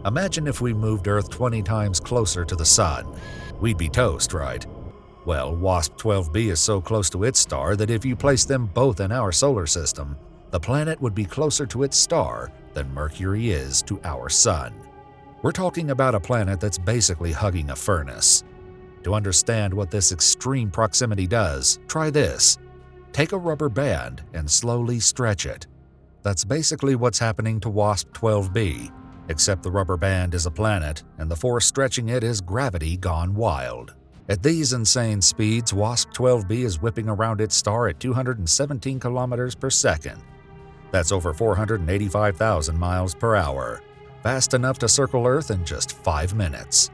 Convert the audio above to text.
Imagine if we moved Earth 20 times closer to the Sun. We'd be toast, right? Well, WASP-12b is so close to its star that if you place them both in our solar system, the planet would be closer to its star than Mercury is to our Sun. We're talking about a planet that's basically hugging a furnace. To understand what this extreme proximity does, try this. Take a rubber band and slowly stretch it. That's basically what's happening to WASP-12b, except the rubber band is a planet and the force stretching it is gravity gone wild. At these insane speeds, WASP-12b is whipping around its star at 217 kilometers per second. That's over 485,000 miles per hour, fast enough to circle Earth in just 5 minutes.